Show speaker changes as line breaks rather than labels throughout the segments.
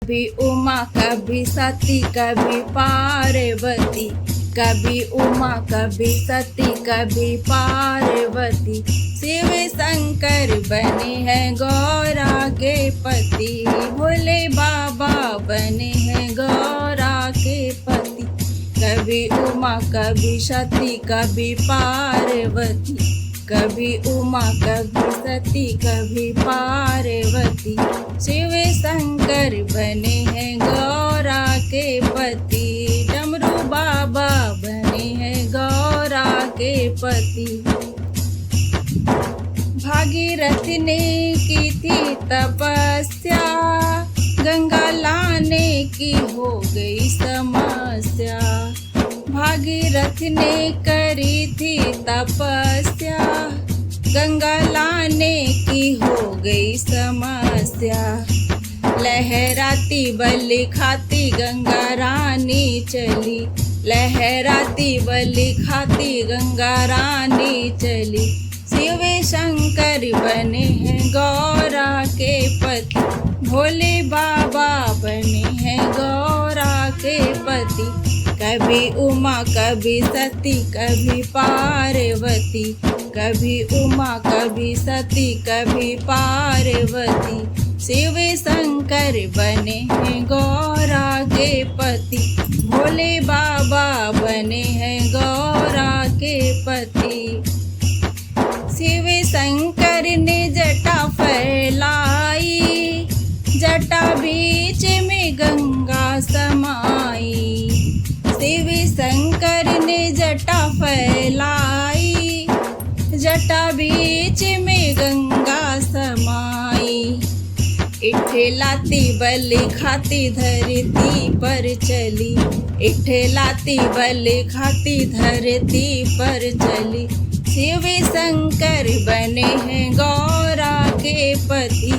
कभी उमा कभी सती कभी पार्वती, कभी उमा कभी सती कभी पार्वती। शिव शंकर बने हैं गौरा के पति, भोले बाबा बने हैं गौरा के पति। कभी उमा कभी सती कभी पार्वती, कभी उमा कभी सती कभी पार्वती। शिव शंकर बने हैं गौरा के पति, डमरू बाबा बने हैं गौरा के पति। भागीरथी ने की थी तपस्या, गंगा लाने की हो गई समस्या। भागीरथी ने करी थी तपस्या, गंगा लाने की हो गई समस्या। लहराती बलि खाती गंगा रानी चली, लहराती बलि खाती गंगा रानी चली। शिव शंकर बने हैं गौरा के पति, भोले बाबा बने हैं गौरा के पति। कभी उमा कभी सती कभी पार्वती, कभी उमा कभी सती कभी पार्वती। शिव शंकर बने हैं गौरा के पति, भोले बाबा बने हैं गौरा के पति। शिव शंकर ने जटा फैलाई, जटा बीच में गंगा समाई। शिव शंकर ने जटा फैलाई, जटा बीच में गंगा समाई। इठलाती बलि खाती धरती पर चली, इठलाती बलि खाती धरती पर चली। शिव शंकर बने हैं गौरा के पति,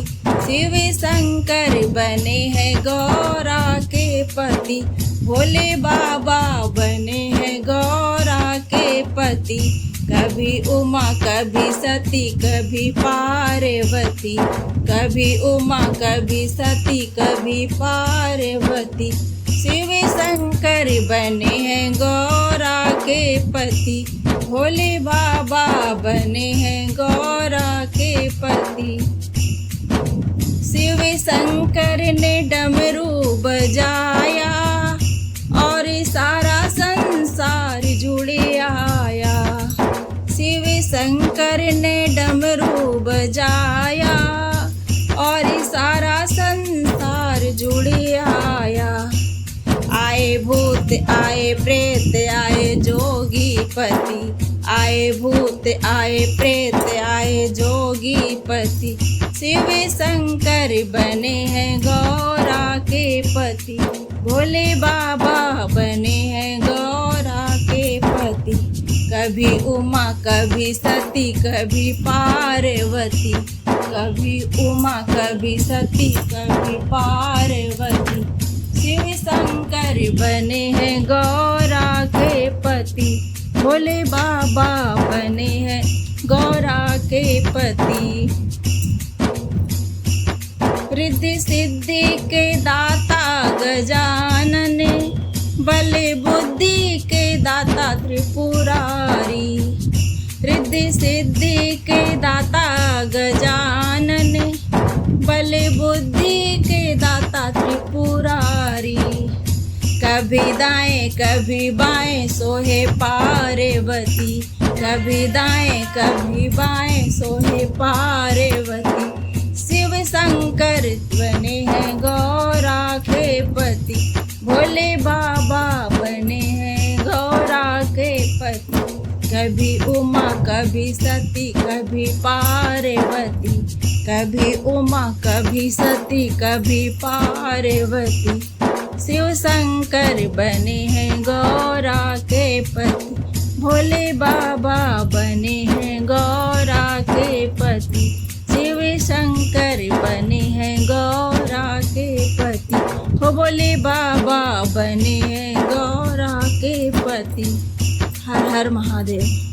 शिव शंकर बने हैं गौरा के पति। भोले बाबा बने हैं गौरा के पति। कभी उमा कभी सती कभी पार्वती, कभी उमा कभी सती कभी पार्वती। शिव शंकर बने हैं गौरा के पति, भोले बाबा बने हैं गौरा के पति। शिव शंकर ने डमरू बजाया और सारा संसार जुड़े आया। शिव शंकर ने डमरू बजाया और सारा संसार जुड़े आया। आए भूत आए प्रेत आए जोगी पति, आए भूत आए प्रेत आए जोगी पति। शिव शंकर बने हैं गौरा के पति, भोले बाबा बने हैं गौरा के पति। कभी उमा कभी सती कभी पार्वती, कभी उमा कभी सती कभी पार्वती। शिव शंकर बने हैं गौरा के पति, भोले बाबा बने हैं गौरा के पति। रिद्धि सिद्धि के दाता गजानन, बल बुद्धि के दाता त्रिपुरारी। रिद्धि सिद्धि के दाता गजानन, बल बुद्धि के दाता त्रिपुरारी। कभी दाएं कभी बाएं सोहे पार्वती, कभी दाएं कभी बाएं सोहे पार्वती। शिव शंकर बने हैं गौरा के पति, भोले बाबा बने हैं गौरा के पति। कभी उमा कभी सती कभी पार्वती, कभी उमा कभी सती कभी पार्वती। शिव शंकर बने हैं गौरा के पति, भोले बाबा बने हैं गौरा के पति। शिव शंकर बने हैं गौरा के पति, हो भोले बाबा बने हैं गौरा के पति। हर हर महादेव।